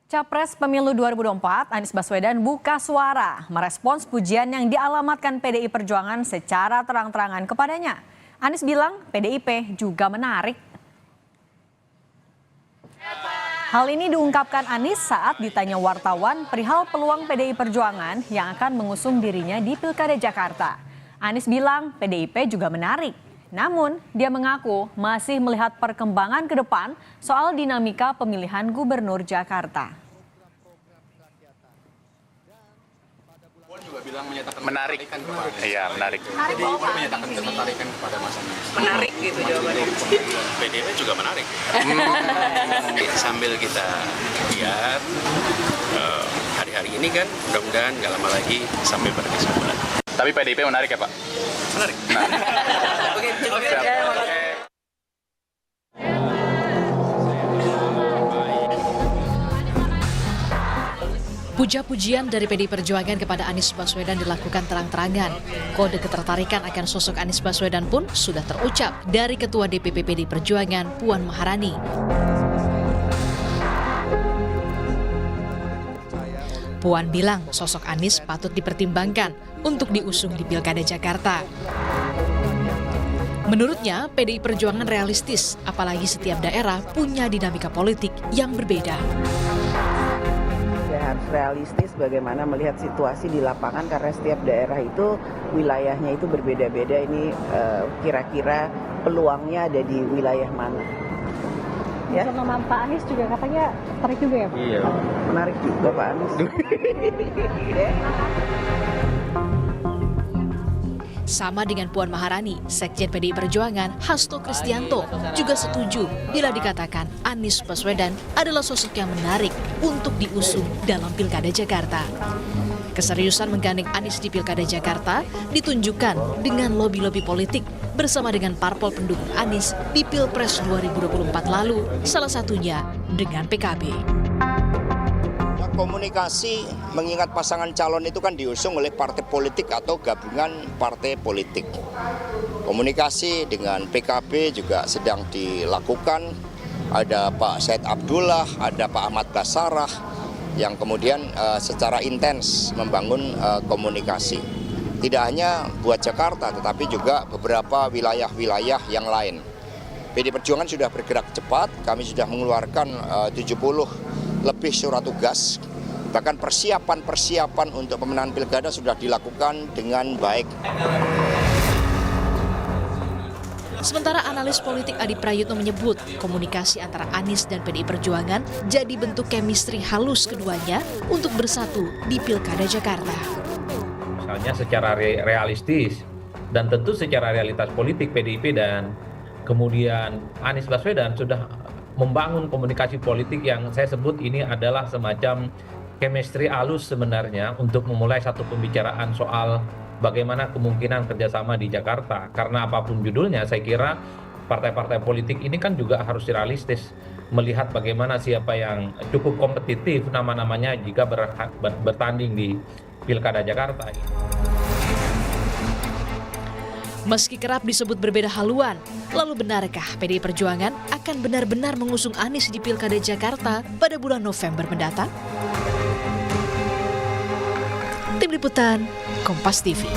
Capres Pemilu 2024 Anies Baswedan buka suara merespons pujian yang dialamatkan PDI Perjuangan secara terang-terangan kepadanya. Anies bilang PDIP juga menarik. Hal ini diungkapkan Anies saat ditanya wartawan perihal peluang PDI Perjuangan yang akan mengusung dirinya di Pilkada Jakarta. Anies bilang PDIP juga menarik. Namun, dia mengaku masih melihat perkembangan ke depan soal dinamika pemilihan gubernur Jakarta. Puan juga bilang menyatakan menarik. Iya, menarik. Jadi menyatakan ketertarikan kepada Mas Anies. Menarik gitu jawabannya. PDIP juga menarik. Sambil kita lihat hari-hari ini kan mudah-mudahan nggak lama lagi sampai pada kesimpulan. Tapi PDIP menarik ya Pak? Menarik. Oke, cukup Siap. ya. Puja-pujian dari PDI Perjuangan kepada Anies Baswedan dilakukan terang-terangan. Kode ketertarikan akan sosok Anies Baswedan pun sudah terucap dari Ketua DPP PDI Perjuangan Puan Maharani. Puan bilang sosok Anies patut dipertimbangkan untuk diusung di Pilkada Jakarta. Menurutnya, PDI Perjuangan realistis, apalagi setiap daerah punya dinamika politik yang berbeda. Harus realistis bagaimana melihat situasi di lapangan karena setiap daerah itu wilayahnya itu berbeda-beda. Ini kira-kira peluangnya ada di wilayah mana? Ya. Sama Pak Anies juga katanya tertarik juga ya Pak? Iya. Menarik juga Pak Anies. Sama dengan Puan Maharani, Sekjen PDI Perjuangan Hasto Kristianto juga setuju bila dikatakan Anies Baswedan adalah sosok yang menarik untuk diusung dalam Pilkada Jakarta. Keseriusan menggandeng Anies di Pilkada Jakarta ditunjukkan dengan lobi-lobi politik bersama dengan parpol pendukung Anies di Pilpres 2024 lalu, salah satunya dengan PKB. Komunikasi mengingat pasangan calon itu kan diusung oleh partai politik atau gabungan partai politik. Komunikasi dengan PKB juga sedang dilakukan. Ada Pak Said Abdullah, ada Pak Ahmad Basarah yang kemudian secara intens membangun komunikasi. Tidak hanya buat Jakarta tetapi juga beberapa wilayah-wilayah yang lain. PDI Perjuangan sudah bergerak cepat, kami sudah mengeluarkan 70 lebih surat tugas, bahkan persiapan untuk pemenangan pilkada sudah dilakukan dengan baik. Sementara analis politik Adi Prayitno menyebut komunikasi antara Anies dan PDI Perjuangan jadi bentuk chemistry halus keduanya untuk bersatu di Pilkada Jakarta. Misalnya secara realistis dan tentu secara realitas politik PDIP dan kemudian Anies Baswedan sudah membangun komunikasi politik yang saya sebut ini adalah semacam chemistry halus sebenarnya untuk memulai satu pembicaraan soal bagaimana kemungkinan kerjasama di Jakarta. Karena apapun judulnya, saya kira partai-partai politik ini kan juga harus realistis melihat bagaimana siapa yang cukup kompetitif nama-namanya jika bertanding di Pilkada Jakarta. Meski kerap disebut berbeda haluan, lalu benarkah PDI Perjuangan akan benar-benar mengusung Anies di Pilkada Jakarta pada bulan November mendatang? Tim Liputan, Kompas TV.